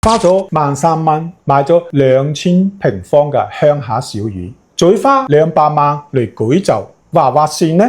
花咗13,000蚊買咗2000平方嘅鄉下小院，再花200萬嚟改造，划划算呢？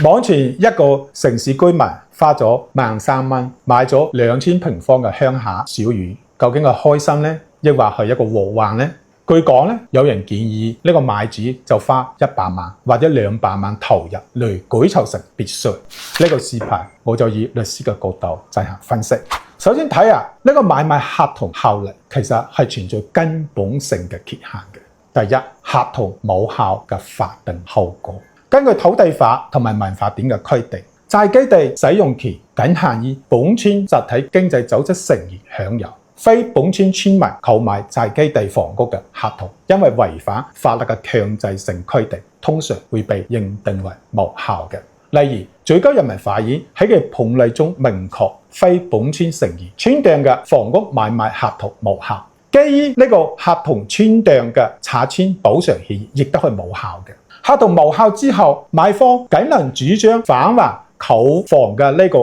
往前一個城市居民花咗13,000蚊買咗2000平方嘅鄉下小院，究竟係開心呢？抑或係一個禍患呢？據講咧，有人建議呢個買主就花100萬或者200萬投入嚟改造成別墅。呢個視頻我就以律師嘅角度進行分析。首先睇下呢個買賣合同效力其實係存在根本性嘅缺陷嘅。第一，合同無效嘅法定後果。根據土地法同埋民法典嘅規定，宅基地使用權僅限於本村集體經濟組織成員享有。非本村村民購買宅基地房屋嘅合同，因為違反法律嘅強制性規定，通常會被認定為無效嘅。例如，最高人民法院喺其判例中明確，非本村成員簽訂嘅房屋買賣合同無效。基於呢個合同簽訂嘅拆遷補償協議亦都係無效嘅。合同無效之後，買方僅能主張返還購房嘅呢個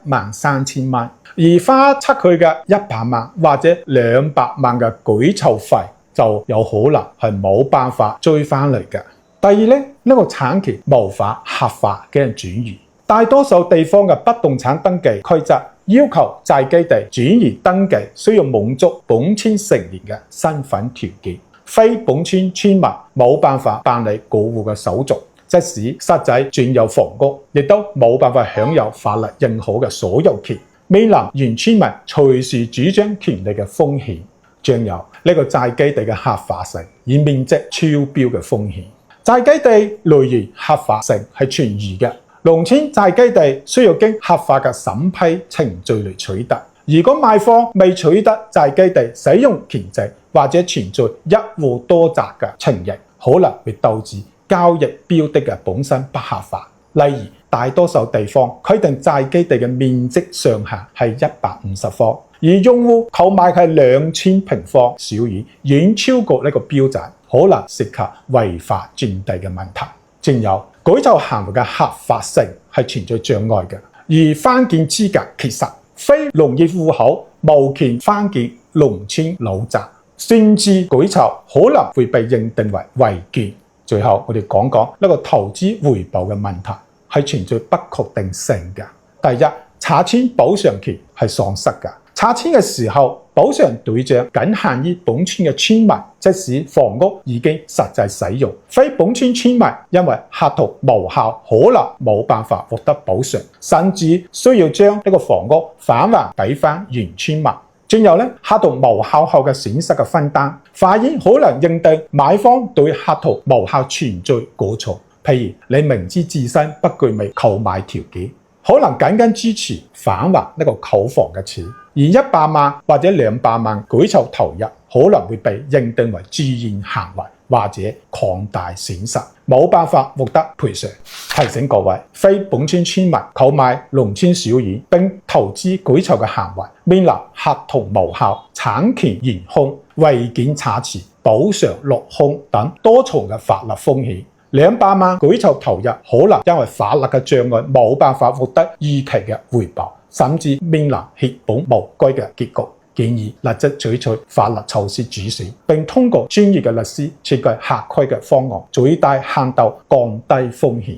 13000蚊。而花出佢嘅100萬或者200萬嘅改造費，就有可能係冇辦法追翻嚟嘅。第二咧，呢個產權無法合法嘅轉移。大多數地方嘅不動產登記規則要求宅基地轉移登記需要滿足本村成員嘅身份條件，非本村村民冇辦法辦理過戶嘅手續，即使實際轉有房屋，亦都冇辦法享有法律認可嘅所有權。面臨原村民隨時主張權利嘅風險，仲有呢個宅基地嘅合法性以面積超標嘅風險。宅基地來源合法性係存疑嘅，農村宅基地需要經合法嘅審批程序嚟取得。如果賣方未取得宅基地使用權證，或者存在一戶多宅嘅情形，可能會導致交易標的嘅本身不合法。例如，大多數地方規定宅基地嘅面積上限係150方，而用戶購買係2000平方小院，遠超過呢個標準，可能涉及違法佔地嘅問題。仲有改造行為嘅合法性係存在障礙嘅，而翻建資格其實非農業戶口無權翻建農村老宅，甚至改造可能會被認定為違建。最後我哋講講呢個投資回報嘅問題。係存在不確定性嘅。第一，拆遷補償權係喪失嘅。拆遷嘅時候，補償對象僅限於本村嘅村民，即使房屋已經實際使用，非本村村民因為合同無效，可能冇辦法獲得補償，甚至需要將呢個房屋返還俾翻原村民。仲有咧，合同無效後嘅損失嘅分擔，法院可能認定買方對合同無效存在過錯。譬如你明知自身不具備購買條件，可能僅支持返還呢個購房嘅錢，而100萬或者200萬改造投入，可能會被認定為自願行為或者擴大損失，冇辦法獲得賠償。提醒各位，非本村村民購買農村小院並投資改造嘅行為，面臨合同無效、產權懸空、違建拆辭、補償落空等多重嘅法律風險。200萬改造投入，可能因為法律嘅障礙冇辦法獲得預期嘅回報，甚至面臨血本無歸嘅結局。建議立即採取法律措施止損，並通過專業嘅律師設計合規嘅方案，最大限度降低風險。